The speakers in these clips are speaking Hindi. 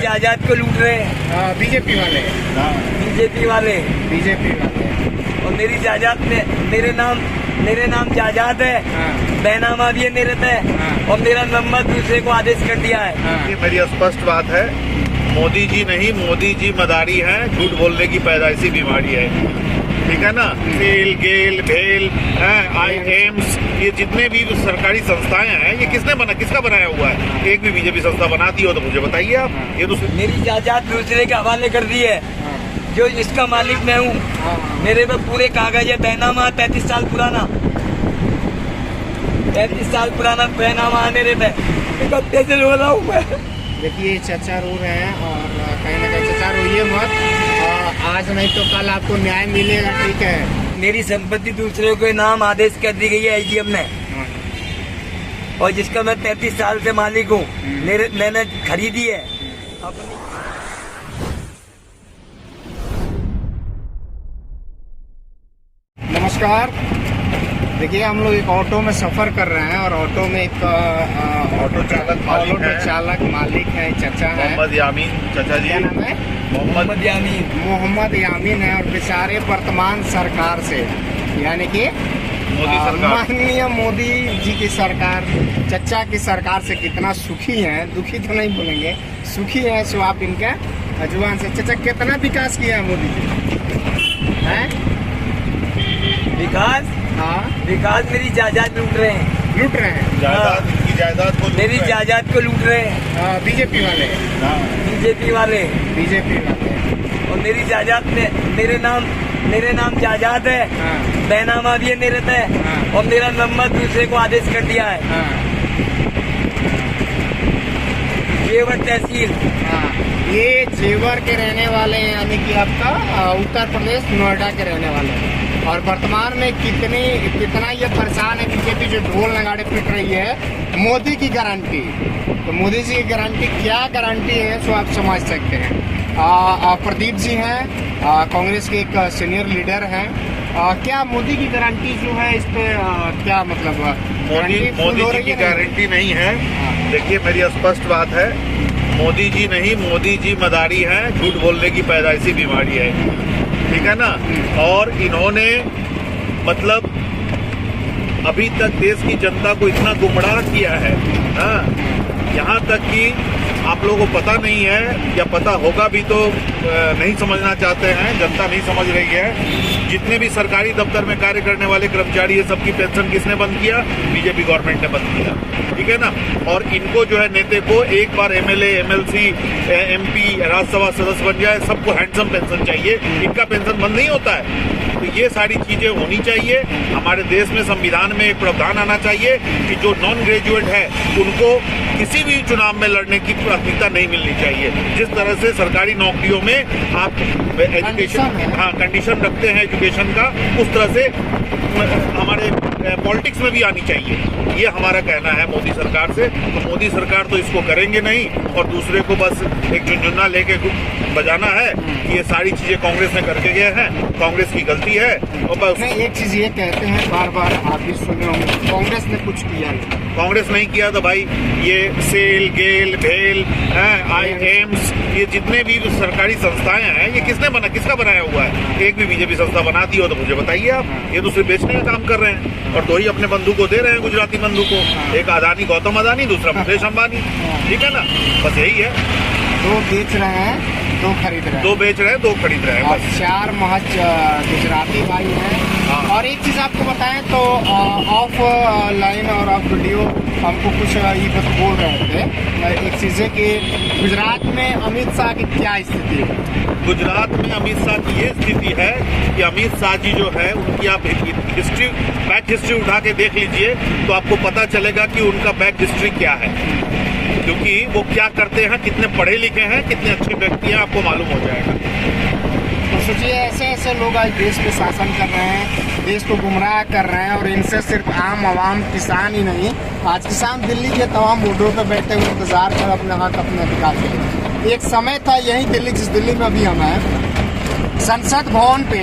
जायदाद को लूट रहे हैं बीजेपी वाले। बीजेपी वाले हाँ। और मेरी जायदाद में मेरे नाम जायदाद है। हाँ। बैनामा भी है मेरे पे। हाँ। और मेरा नंबर दूसरे को आदेश कर दिया है। हाँ। ये मेरी स्पष्ट बात है, मोदी जी नहीं, मोदी जी मदारी हैं, झूठ बोलने की पैदाइशी बीमारी है, ठीक है ना। सेल गेल भेल एम्स, ये जितने भी सरकारी संस्थाएं हैं, ये किसका बनाया हुआ है? एक भी बीजेपी संस्था बनाती हो तो मुझे बताइए आप। ये तो मेरी जायदाद दूसरे के हवाले कर दी है, जो इसका मालिक मैं हूँ। मेरे पे पूरे कागज है, बैनामा 35 साल पुराना, 35 साल पुराना बैनामा है मेरे पे। कब से रो रहा हूँ मैं। देखिए चर्चा रो रहे हैं और कहीं ना कहीं चर्चा रोइए मत, आज नहीं तो कल आपको न्याय मिलेगा, ठीक है। मेरी संपत्ति दूसरे को नाम आदेश कर दी गई है एसडीएम ने, और जिसका मैं 33 साल से मालिक हूँ। मैंने खरीदी है अपनी। नमस्कार। देखिए हम लोग एक ऑटो में सफर कर रहे हैं और ऑटो में एक ऑटो चालक मालिक है, चचा है मोहम्मद यामीन। चचा जी क्या नाम है? मोहम्मद यामीन है। और बेचारे वर्तमान सरकार से, यानी कि माननीय मोदी जी की सरकार, चचा की सरकार से कितना सुखी हैं, दुखी तो नहीं बोलेंगे, सुखी हैं। सो आप इनके जुबान से, चचा कितना विकास किया है मोदी जी? है विकास? हाँ, विकास मेरी जायदाद लूट रहे हैं। लूट रहे हैं जायदाद को मेरी जायदाद को लूट रहे हैं बीजेपी वाले। बीजेपी वाले। और और मेरी जायदाद में मेरे नाम जायदाद है। हाँ। बैनामा भी है मेरे पे। हाँ। और मेरा नंबर दूसरे को आदेश कर दिया है। हाँ। जेवर तहसील। हाँ। ये जेवर के रहने वाले हैं, यानी कि आपका उत्तर प्रदेश नोएडा के रहने वाले हैं। और वर्तमान में कितना ये परेशान है बीजेपी, जो ढोल नगाड़े पीट रही है मोदी की गारंटी। तो मोदी जी की गारंटी क्या गारंटी है, सो आप समझ सकते हैं। प्रदीप जी हैं, कांग्रेस के एक सीनियर लीडर हैं। क्या मोदी की गारंटी जो है इस पे क्या मतलब? मोदी जी की गारंटी नहीं है। देखिए मेरी स्पष्ट बात है, मोदी जी नहीं, मोदी जी मदारी हैं, झूठ बोलने की पैदाइशी बीमारी है, ठीक है ना। और इन्होंने मतलब अभी तक देश की जनता को इतना गुमराह किया है, यहाँ तक कि आप लोगों को पता नहीं है, या पता होगा भी तो नहीं समझना चाहते हैं, जनता नहीं समझ रही है। जितने भी सरकारी दफ्तर में कार्य करने वाले कर्मचारी है, सबकी पेंशन किसने बंद किया? बीजेपी गवर्नमेंट ने बंद किया, ठीक है ना। और इनको जो है नेता को एक बार एमएलए, एमएलसी, एमपी, राज्यसभा सदस्य बन जाए, सबको हैंडसम पेंशन चाहिए, इनका पेंशन बंद नहीं होता है। तो ये सारी चीजें होनी चाहिए। हमारे देश में संविधान में एक प्रावधान आना चाहिए कि जो नॉन ग्रेजुएट है उनको किसी भी चुनाव में लड़ने की प्राथमिकता नहीं मिलनी चाहिए। जिस तरह से सरकारी नौकरियों में आप एजुकेशन कंडीशन रखते हैं एजुकेशन का, उस तरह से हमारे पॉलिटिक्स में भी आनी चाहिए। ये हमारा कहना है मोदी सरकार से। तो मोदी सरकार तो इसको करेंगे नहीं, और दूसरे को बस एक झुनझुना लेके बजाना है कि ये सारी चीजें कांग्रेस ने करके गए हैं, कांग्रेस की गलती है। और बस एक चीज ये कहते हैं बार बार, आप भी सुने होंगे, कांग्रेस ने कुछ किया नहीं। कांग्रेस नहीं किया तो भाई ये सेल गेल भेल एम्स, ये जितने भी सरकारी संस्थाएं हैं, ये किसका बनाया हुआ है? एक भी बीजेपी संस्था बनाती हो तो मुझे बताइए आप। ये तो सिर्फ बेचने का काम कर रहे हैं, और दो ही अपने बंधु को दे रहे हैं, गुजराती बंधु को। एक अदानी, गौतम अदानी, दूसरा मुकेश अंबानी, ठीक है ना। बस यही है, दो बेच रहे हैं, दो खरीद रहे हैं। दो बेच रहे हैं, दो खरीद रहे हैं, और 4 महज गुजराती भाई हैं। और एक चीज आपको बताएं तो ऑफ लाइन और ऑफ वीडियो हमको कुछ ये बस बोल रहे थे एक चीज है कि गुजरात में अमित शाह की क्या स्थिति है? गुजरात में अमित शाह की ये स्थिति है कि अमित शाह जी जो है उनकी आप हिस्ट्री, बैक हिस्ट्री उठा के देख लीजिए तो आपको पता चलेगा कि उनका बैक हिस्ट्री क्या है, क्योंकि वो क्या करते हैं, कितने पढ़े लिखे हैं, कितने अच्छे व्यक्ति हैं, आपको मालूम हो जाएगा। तो सोचिए ऐसे लोग आज देश पे शासन कर रहे हैं, देश को गुमराह कर रहे हैं, और इनसे सिर्फ आम आवाम, किसान ही नहीं, आज किसान दिल्ली के तमाम बोर्डों पर बैठे हुए इंतजार कर अपने हक, अपने अधिकार के। एक समय था यही दिल्ली, जिस दिल्ली में अभी हम हैं, संसद भवन पे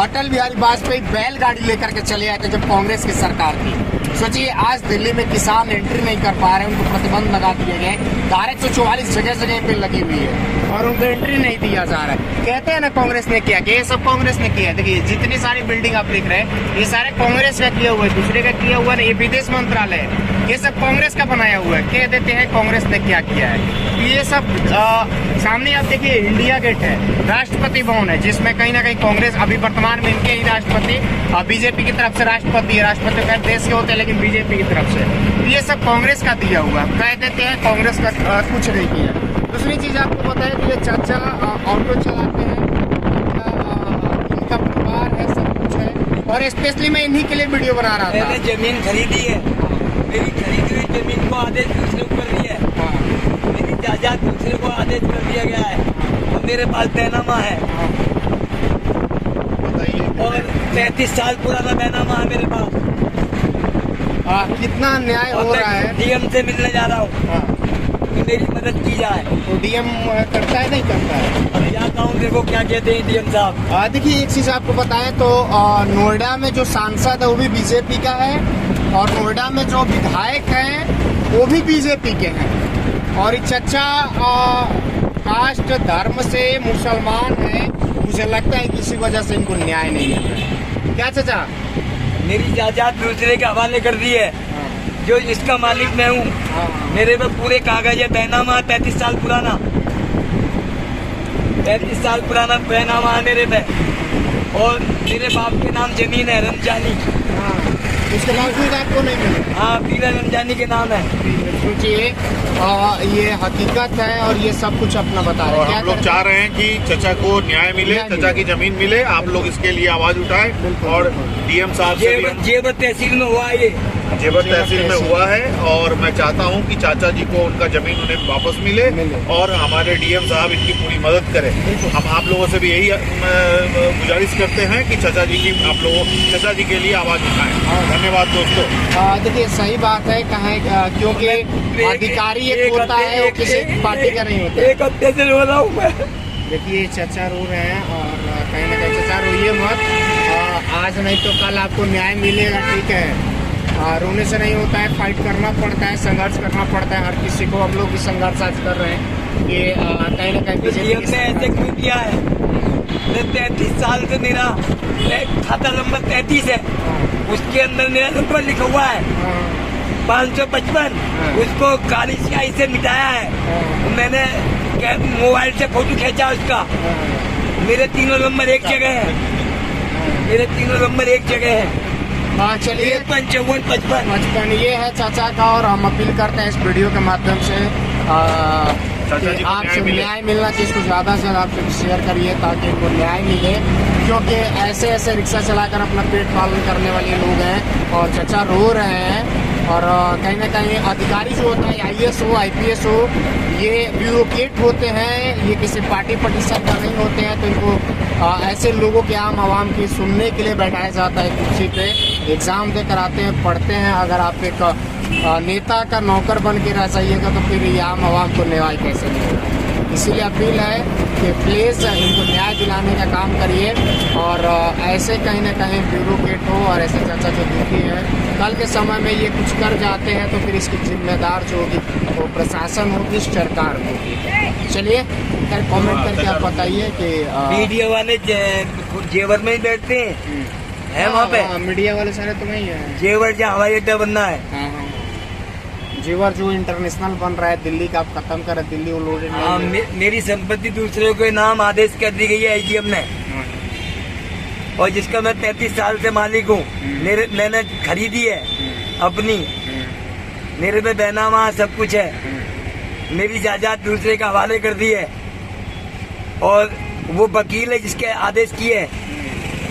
अटल बिहारी वाजपेयी बैलगाड़ी लेकर के चले आए थे जब कांग्रेस की सरकार थी। सोचिए आज दिल्ली में किसान एंट्री नहीं कर पा रहे, उनको प्रतिबंध लगा दिए गए, धारा 144 जगह जगह पे लगी हुई है और उनको एंट्री नहीं दिया जा रहा है। कहते हैं ना कांग्रेस ने किया, ये सब कांग्रेस ने किया। देखिए जितनी सारी बिल्डिंग आप देख रहे हैं ये सारे कांग्रेस का किया हुआ है, दूसरे का किया हुआ है, ये विदेश मंत्रालय है, ये सब कांग्रेस का बनाया हुआ है। कह देते हैं कांग्रेस ने क्या किया है। ये सब सामने आप देखिए इंडिया गेट है, राष्ट्रपति भवन है, जिसमें कहीं ना कहीं कांग्रेस अभी वर्तमान में इनके ही राष्ट्रपति बीजेपी की तरफ से राष्ट्रपति है। राष्ट्रपति कई देश के होते हैं लेकिन बीजेपी की तरफ से, ये सब कांग्रेस का दिया हुआ। कह देते हैं कांग्रेस का कुछ नहीं किया। दूसरी चीज आपको बताया कि ये चाचा ऑटो चलाते हैं, इनका परिवार है, सब कुछ है, और स्पेशली मैं इन्हीं के लिए वीडियो बना रहा था। मैंने जमीन खरीदी है, मेरी खरीदी हुई जमीन को आदेश दूसरे को कर दिया है, मेरी जायदाद दूसरे को आदेश कर दिया गया है और मेरे पास बैनामा है और 33 साल पुराना बैनामा है मेरे पास। कितना अन्याय हो रहा है। डीएम से मिलने जा रहा हूँ कि मेरी मदद की जाए। तो डीएम करता है नहीं करता है? अब जाता हूँ, देखो क्या कहते हैं डीएम साहब। देखिए एक चीज आपको बताएं तो नोएडा में जो सांसद है वो भी बीजेपी का है और नोएडा में जो विधायक हैं वो भी बीजेपी के हैं और ये चचा कास्ट धर्म से मुसलमान है। मुझे लगता है किसी वजह से इनको न्याय नहीं मिल रहा है। क्या चाचा? मेरी जायदाद दूसरे के हवाले कर दी है, जो इसका मालिक मैं हूँ। मेरे पे पूरे कागज है, बैनामा 33 साल पुराना, 33 साल पुराना बैनामा है मेरे पे और मेरे बाप के नाम जमीन है रमजानी। उसके बावजूद आपको नहीं मिला? हाँ, पीरा रमजानी के नाम है। सोचिए ये हकीकत है और ये सब कुछ अपना बता रहे हैं। और हम लोग चाह रहे हैं कि चचा को न्याय मिले, चचा की जमीन मिले। आप लोग इसके लिए आवाज उठाएं और डीएम साहब से जेवर तहसील में हुआ ये, जेवर तहसील में हुआ है और मैं चाहता हूं कि चाचा जी को उनका जमीन उन्हें वापस मिले और हमारे डीएम साहब इनकी पूरी मदद करें। हम आप लोगों से भी यही गुजारिश करते हैं कि चाचा जी की आप लोगों चचा जी के लिए आवाज उठाएं। धन्यवाद दोस्तों। देखिए सही बात है, कहें क्योंकि अधिकारी एक होता है वो किसी पार्टी का नहीं होता। एक हफ्ते से रो रहा हूँ मैं। देखिए चचा रो रहे हैं और कहीं ना कहीं चचा रोइए मत, आज नहीं तो कल आपको न्याय मिलेगा। ठीक है, रोने से नहीं होता है, फाइट करना पड़ता है, संघर्ष करना पड़ता है। हर किसी को हम लोग भी संघर्ष आज कर रहे हैं कि कहीं ना कहीं बीजेपी ने ऐसे क्यों किया है। 33 साल से मेरा खाता नंबर 33 है, उसके अंदर मेरा नंबर लिखा हुआ है 555, उसको काली स्याही से मिटाया है। मैंने मोबाइल से फोटो खींचा उसका, मेरे तीनों नंबर एक जगह है, मेरे तीनों नंबर एक जगह है। चलिए 55 55 ये है चाचा का और हम अपील करते हैं इस वीडियो के माध्यम से कि आपसे न्याय मिलना चाहिए, इसको ज़्यादा से ज़्यादा आप शेयर करिए ताकि इनको न्याय मिले, क्योंकि ऐसे ऐसे रिक्शा चलाकर अपना पेट पालन करने वाले लोग हैं और चचा रो रहे हैं। और कहीं ना कहीं अधिकारी जो होता है IAS हो IPS हो, ये ब्यूरोक्रेट होते हैं, ये किसी पार्टी पटिशन का नहीं होते हैं। तो इनको ऐसे लोगों के आम आवाम की सुनने के लिए बैठाया जाता है कुर्सी पे, एग्ज़ाम देकर आते हैं, पढ़ते हैं। अगर आप एक नेता का नौकर बन के रह जाइएगा तो फिर ये आम आवाम को न्याय कैसे मिलेगा। इसीलिए अपील है कि प्लीज़ इनको न्याय दिलाने का काम करिए और ऐसे कहीं ना कहीं ब्यूरोक्रेट हो और ऐसे चर्चा जो दुखी है, कल के समय में ये कुछ कर जाते हैं तो फिर इसकी जिम्मेदार जो होगी वो प्रशासन होगी, सरकार होगी। चलिए खैर कमेंट करके आप बताइए कि मीडिया वाले जेवर में ही बैठते हैं वहाँ पे। मीडिया वाले सारे तो नहीं है, जेवर जहाँ हवाई अड्डा बनना है, जेवर जो इंटरनेशनल बन रहा है दिल्ली का, आप खत्म कर दिल्ली वो लोडेड नहीं। मेरी संपत्ति दूसरे के नाम आदेश कर दी गई है IGM ने और जिसका मैं 33 साल से मालिक हूँ। मैंने खरीदी है अपनी, मेरे पे बैनामा सब कुछ है, मेरी जायदाद दूसरे के हवाले कर दी है और वो वकील है जिसके आदेश किए है,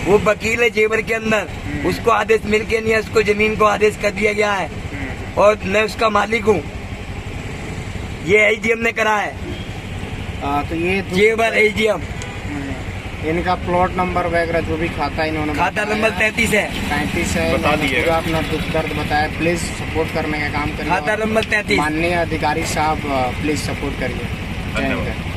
वो वकील है जेवर के अंदर, उसको आदेश मिल के नहीं है, उसको जमीन को आदेश कर दिया गया है और मैं उसका मालिक हूँ। ये IGM ने करा है। तो ये जेवर IGM, इनका प्लॉट नंबर वगैरह जो भी खाता इन्होंने खाता नंबर 33 है, 35 है। बता दिए, पूरा अपना दुख दर्द बताया। प्लीज सपोर्ट करने का काम करिए। खाता नंबर 33। माननीय अधिकारी साहब प्लीज सपोर्ट करिए। धन्यवाद।